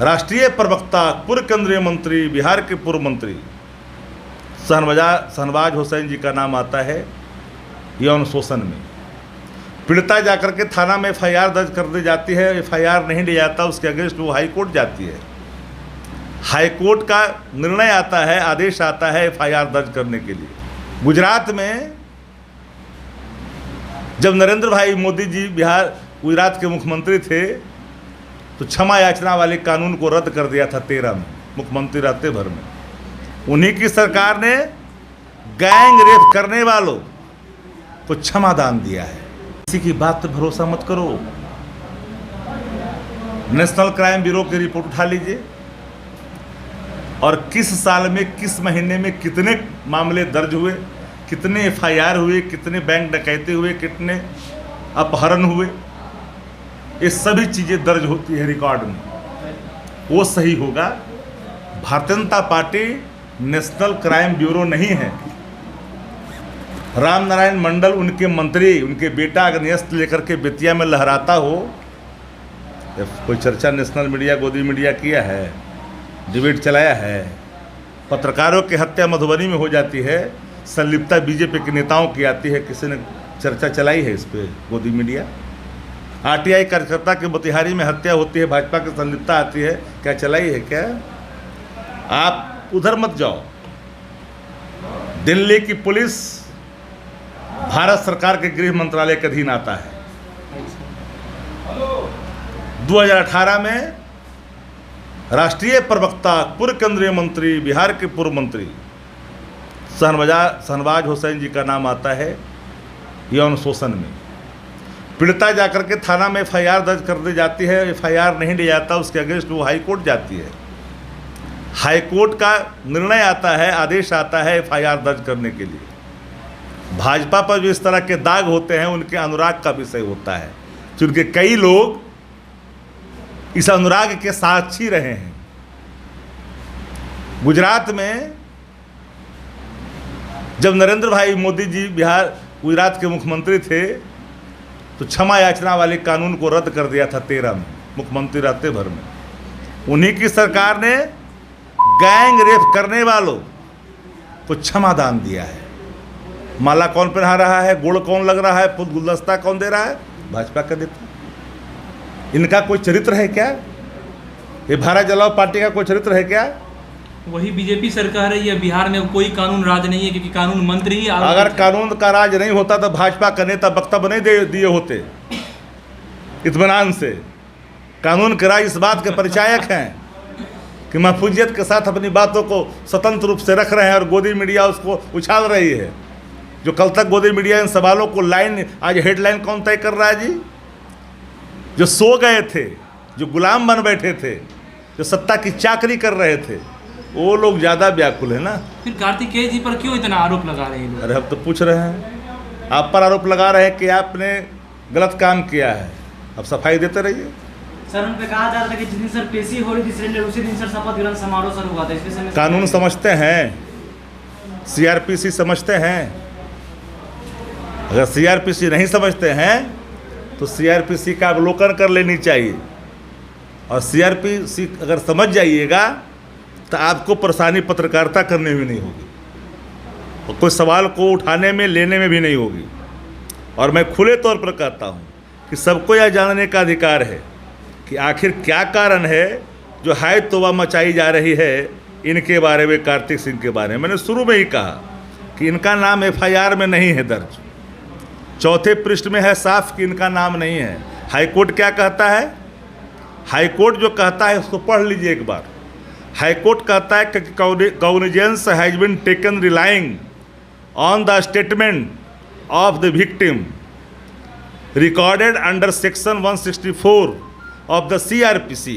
राष्ट्रीय प्रवक्ता, पूर्व केंद्रीय मंत्री, बिहार के पूर्व मंत्री शहनवाज हुसैन जी का नाम आता है यौन शोषण में। पीड़िता जाकर के थाना में एफआईआर दर्ज कर दी जाती है, एफआईआर नहीं लिया जाता, उसके अगेंस्ट वो हाई कोर्ट जाती है। हाई कोर्ट का निर्णय आता है, आदेश आता है एफआईआर दर्ज करने के लिए। गुजरात में जब नरेंद्र भाई मोदी जी गुजरात के मुख्यमंत्री थे तो क्षमा याचना वाले कानून को रद्द कर दिया था 13 में, मुख्यमंत्री रहते भर में। उन्हीं की सरकार ने गैंग रेप करने वालों को क्षमा दान दिया है। किसी की बात पर भरोसा मत करो। नेशनल क्राइम ब्यूरो की रिपोर्ट उठा लीजिए और किस साल में, किस महीने में कितने मामले दर्ज हुए, कितने एफआईआर हुए, कितने बैंक डकैती हुए, कितने अपहरण हुए, ये सभी चीज़ें दर्ज होती है रिकॉर्ड में। वो सही होगा। Bharatiya Janata party national crime bureau नहीं है। राम नारायण मंडल उनके मंत्री, उनके बेटा अगर न्यस्त लेकर के बेतिया में लहराता हो, कोई चर्चा नेशनल मीडिया, गोदी मीडिया किया है, डिबेट चलाया है। पत्रकारों की हत्या मधुबनी में हो जाती है, संलिप्तता बीजेपी के नेताओं की आती है, किसी ने चर्चा चलाई है इस पर गोदी मीडिया? आरटीआई कार्यकर्ता की मोतिहारी में हत्या होती है, भाजपा की संलिप्तता आती है, क्या चलाई है क्या? आप उधर मत जाओ। दिल्ली की पुलिस भारत सरकार के गृह मंत्रालय के अधीन आता है। 2018 में राष्ट्रीय प्रवक्ता, पूर्व केंद्रीय मंत्री, बिहार के पूर्व मंत्री शहनवाज हुसैन जी का नाम आता है यौन शोषण में। पीड़िता जाकर के थाना में एफआईआर दर्ज कर दी जाती है, एफआईआर नहीं लिया जाता, उसके अगेंस्ट वो हाई कोर्ट जाती है। हाई कोर्ट का निर्णय आता है, आदेश आता है एफआईआर दर्ज करने के लिए। भाजपा पर जो इस तरह के दाग होते हैं उनके अनुराग का विषय होता है, क्योंकि कई लोग इस अनुराग के साक्षी रहे हैं। गुजरात में जब नरेंद्र भाई मोदी जी गुजरात के मुख्यमंत्री थे तो क्षमा याचना वाले कानून को रद्द कर दिया था 13 में, मुख्यमंत्री रहते भर में। उन्हीं की सरकार ने गैंग रेप करने वालों को क्षमा दान दिया है। माला कौन पहना रहा है, गुड़ कौन लग रहा है, पुष्प गुलदस्ता कौन दे रहा है? भाजपा का नेता। इनका कोई चरित्र है क्या? ये भारत जलाओ पार्टी का कोई चरित्र है क्या? वही बीजेपी सरकार है या बिहार में कोई कानून राज नहीं है, क्योंकि कानून मंत्री ही अगर कानून का राज नहीं होता तो भाजपा का नेता वक्तव्य नहीं दिए होते इत्मीनान से। कानून के राज इस बात के परिचायक हैं कि महफूजियत के साथ अपनी बातों को स्वतंत्र रूप से रख रहे हैं और गोदी मीडिया उसको उछाल रही है। जो कल तक गोदी मीडिया इन सवालों को लाइन, आज हेडलाइन कौन तय कर रहा है जी? जो सो गए थे, जो गुलाम बन बैठे थे, जो सत्ता की चाकरी कर रहे थे, वो लोग ज़्यादा व्याकुल है ना। फिर कार्तिकेय जी पर क्यों इतना आरोप लगा रहे हैं? अरे हम तो पूछ रहे हैं, आप पर आरोप लगा रहे हैं कि आपने गलत काम किया है। अब सफाई देते रहिए। सर उन पे कहा जा रहा था कि जिस दिन सर पेशी हो रही थी सिलेंडर, उसी दिन सर शपथ ग्रहण समारोह सर हुआ था। इसके समय कानून समझते हैं, सीआरपीसी समझते हैं। अगर सीआरपीसी नहीं समझते हैं तो सीआरपीसी का अवलोकन कर लेनी चाहिए, और सीआरपीसी अगर समझ जाइएगा तो आपको परेशानी पत्रकारिता करने में नहीं होगी और कोई सवाल को उठाने में, लेने में भी नहीं होगी। और मैं खुले तौर पर कहता हूँ कि सबको यह जानने का अधिकार है कि आखिर क्या कारण है जो हाय तौबा मचाई जा रही है इनके बारे में, कार्तिक सिंह के बारे में। मैंने शुरू में ही कहा कि इनका नाम एफआईआर में नहीं है दर्ज, चौथे पृष्ठ में है साफ कि इनका नाम नहीं है। हाईकोर्ट क्या कहता है? हाईकोर्ट जो कहता है उसको पढ़ लीजिए एक बार। हाईकोर्ट कहता है कि cognizance has been taken relying on the statement of the victim recorded under section 164 of the CRPC,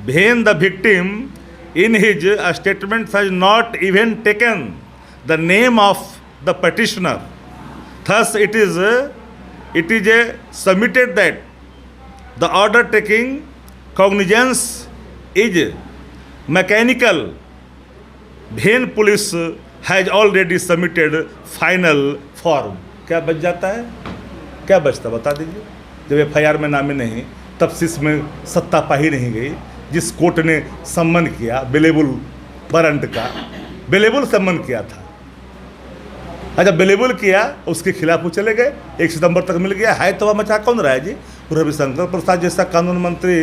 when the victim in his statement has not even taken the name of the petitioner. Thus it is submitted that the order taking cognizance is mechanical when police has already submitted final form. क्या बच जाता है? क्या बचता बता दीजिए। जब FIR में नाम ही नहीं, तफ्तीश में सत्ता पा ही नहीं गई, जिस कोर्ट ने सम्मन किया बेलेबल वारंट का, बेलेबल सम्मन किया था। अच्छा, बेलेबल किया, उसके खिलाफ वो चले गए, 1 सितंबर तक मिल गया। है तो मचा कौन रहा है जी? रविशंकर प्रसाद जैसा कानून मंत्री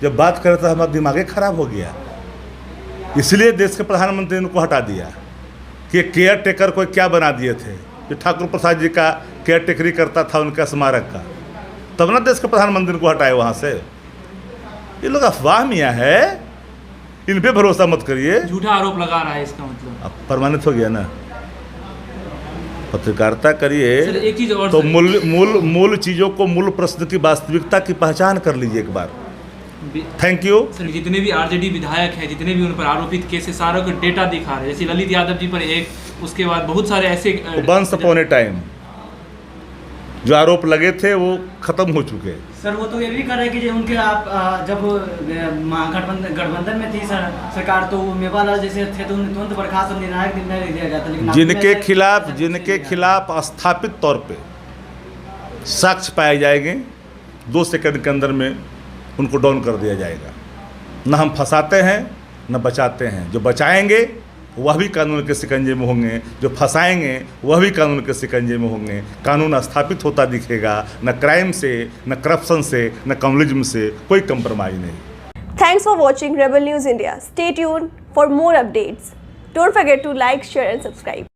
जब बात करे तो हमारा दिमाग ही खराब हो गया। इसलिए देश के प्रधानमंत्री ने उनको हटा दिया कि केयर टेकर को क्या बना दिए थे, जो ठाकुर प्रसाद जी का केयर टेकरी करता था उनका स्मारक का, तब ना देश के प्रधानमंत्री को हटाए वहाँ से। ये लोग अफवाह मियाँ है, इन पे भरोसा मत करिए। झूठा आरोप लगा रहा है इसका मतलब। अब प्रमाणित हो गया ना। पत्रकारिता करिए सर एक चीज़ और तो सर, मूल चीज़ों को, मूल प्रश्न की वास्तविकता की पहचान कर लीजिए एक बार। Thank you. सर जितने भी आरजेडी विधायक हैं, जितने भी उन पर आरोपित केस है, सारा को डेटा दिखा रहे हैं। जैसे ललित यादव जी पर एक, उसके बाद बहुत सारे ऐसे वंस अपॉन ए टाइम जो आरोप लगे थे वो खत्म हो चुके। सर वो तो ये भी कर रहे हैं कि जो उनके आप जब गठबंधन में थी सरकार, तो मेवालाल जैसे थे तो उन्हें तुरंत बर्खास्त और निर्णायक निर्णय दिया गया था, लेकिन जिनके खिलाफ स्थापित तौर पे साक्ष्य पाए जाएंगे 2 सेकंड के अंदर में उनको डाउन कर दिया जाएगा। न हम फंसाते हैं न बचाते हैं। जो बचाएंगे वह भी कानून के शिकंजे में होंगे, जो फंसाएंगे वह भी कानून के शिकंजे में होंगे। कानून स्थापित होता दिखेगा, न क्राइम से, न करप्शन से, न कम्युनिज्म से कोई कंप्रोमाइज नहीं। Thanks for watching Rebel News India. Stay tuned for more updates. Don't forget to like, share and subscribe.